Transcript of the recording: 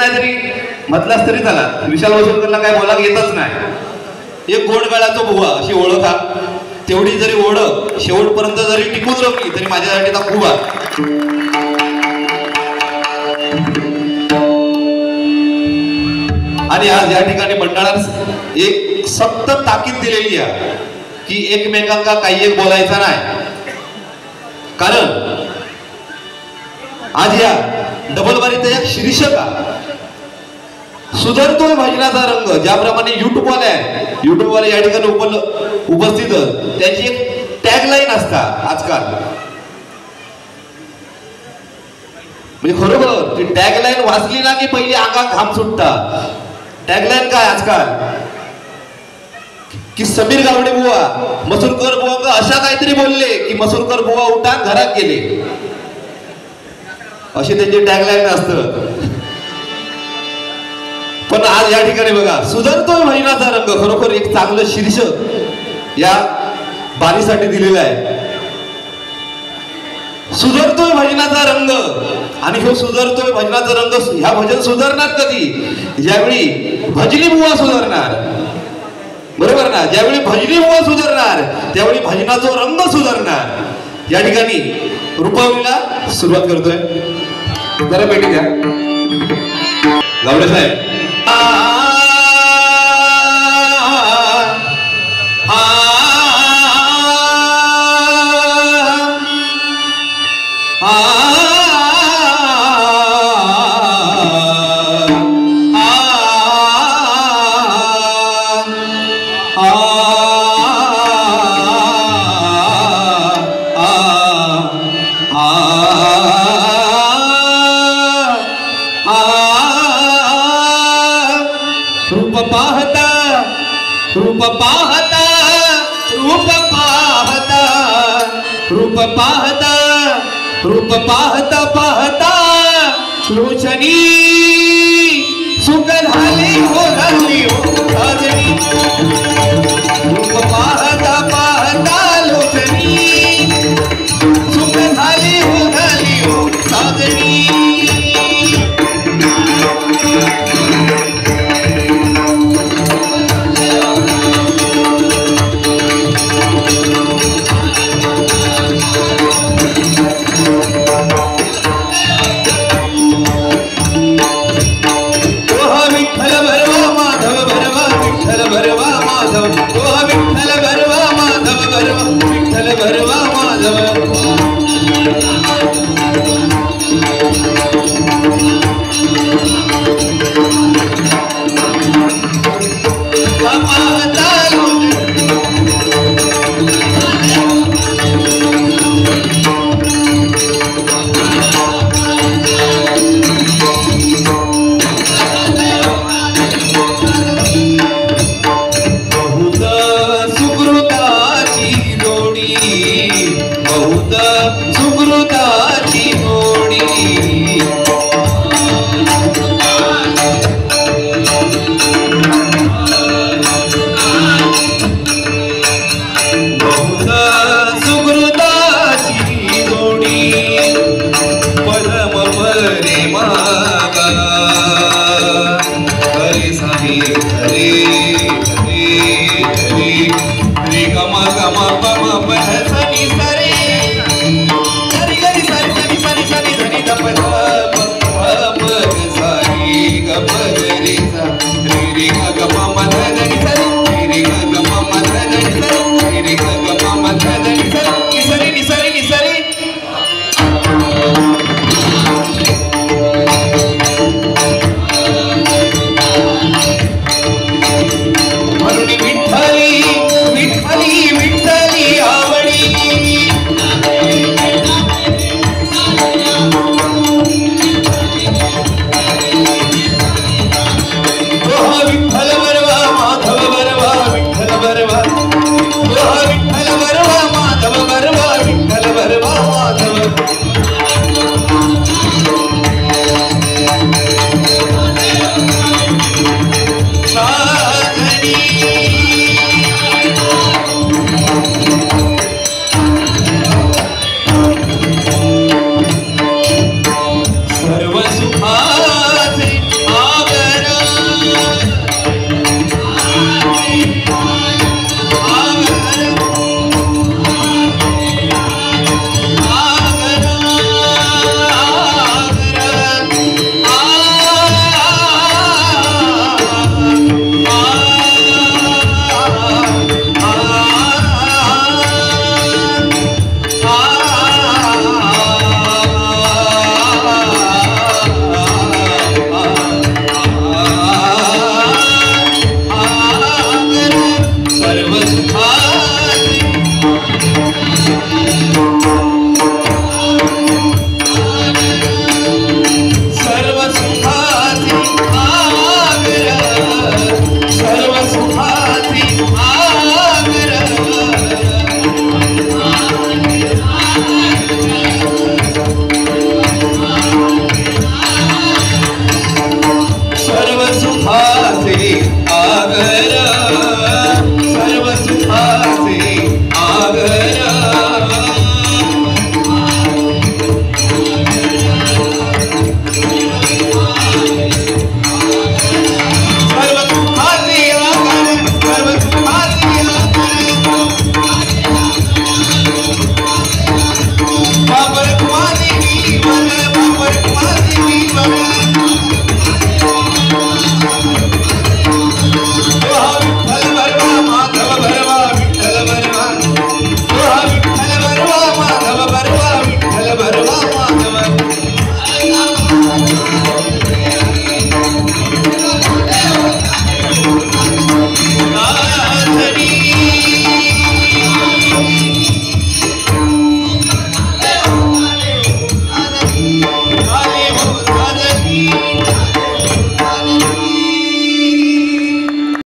नाही तरी म्हटलास तरी झाला. विशाल वसुलकरला काय बोला येतच नाही. एक गोड गळाचा बुवा अशी ओळख हा. तेवढी जरी ओळख शेवटपर्यंत जरी टिकून राहिली तरी माझ्यासाठी तर खूप आहे. आणि आज या ठिकाणी मंडळात एक सक्त ताकीद दिलेली आहे की एकमेकांना काही एक बोलायचं नाही. कारण आज या डबल बारीचा एक शीर्षक सुधारतोय भजनाचा रंग. ज्याप्रमाणे युट्यूबवाले आहेत, युट्यूबवाले या ठिकाणी उपस्थित त्यांची एक टॅगलाईन असतात आजकाल. म्हणजे खरोखर ती टॅगलाईन वाचली ना की पहिली अंगात घाम सुटतात. टॅगलाईन काय आजकाल की समीर गावडे बुवा मसूरकर बुवा अशा काहीतरी बोलले की मसूरकर बुवा उठा घरात गेले, अशी त्यांची टॅगलाईन असतं. पण आज या ठिकाणी बघा सुधारतोय भजनाचा रंग. खरोखर एक चांगलं शीर्षक या बारीसाठी दिलेलं आहे. सुधारतोय भजनाचा रंग. आणि हे सुधारतोय भजनाचा रंग ह्या भजन सुधारणार कधी? ज्यावेळी भजनी बुवा सुधारणार. बरोबर ना? ज्यावेळी भजनी बुवा सुधारणार त्यावेळी भजनाचा रंग सुधारणार. या ठिकाणी रूपावलीला सुरुवात करतोय. जरा भेटी द्या गावडे साहेब. रूप पाहता रूप पाहता रूप पाहता रूप पाहता पाहता लोचनी सुख झाली हो झाली हो झाली.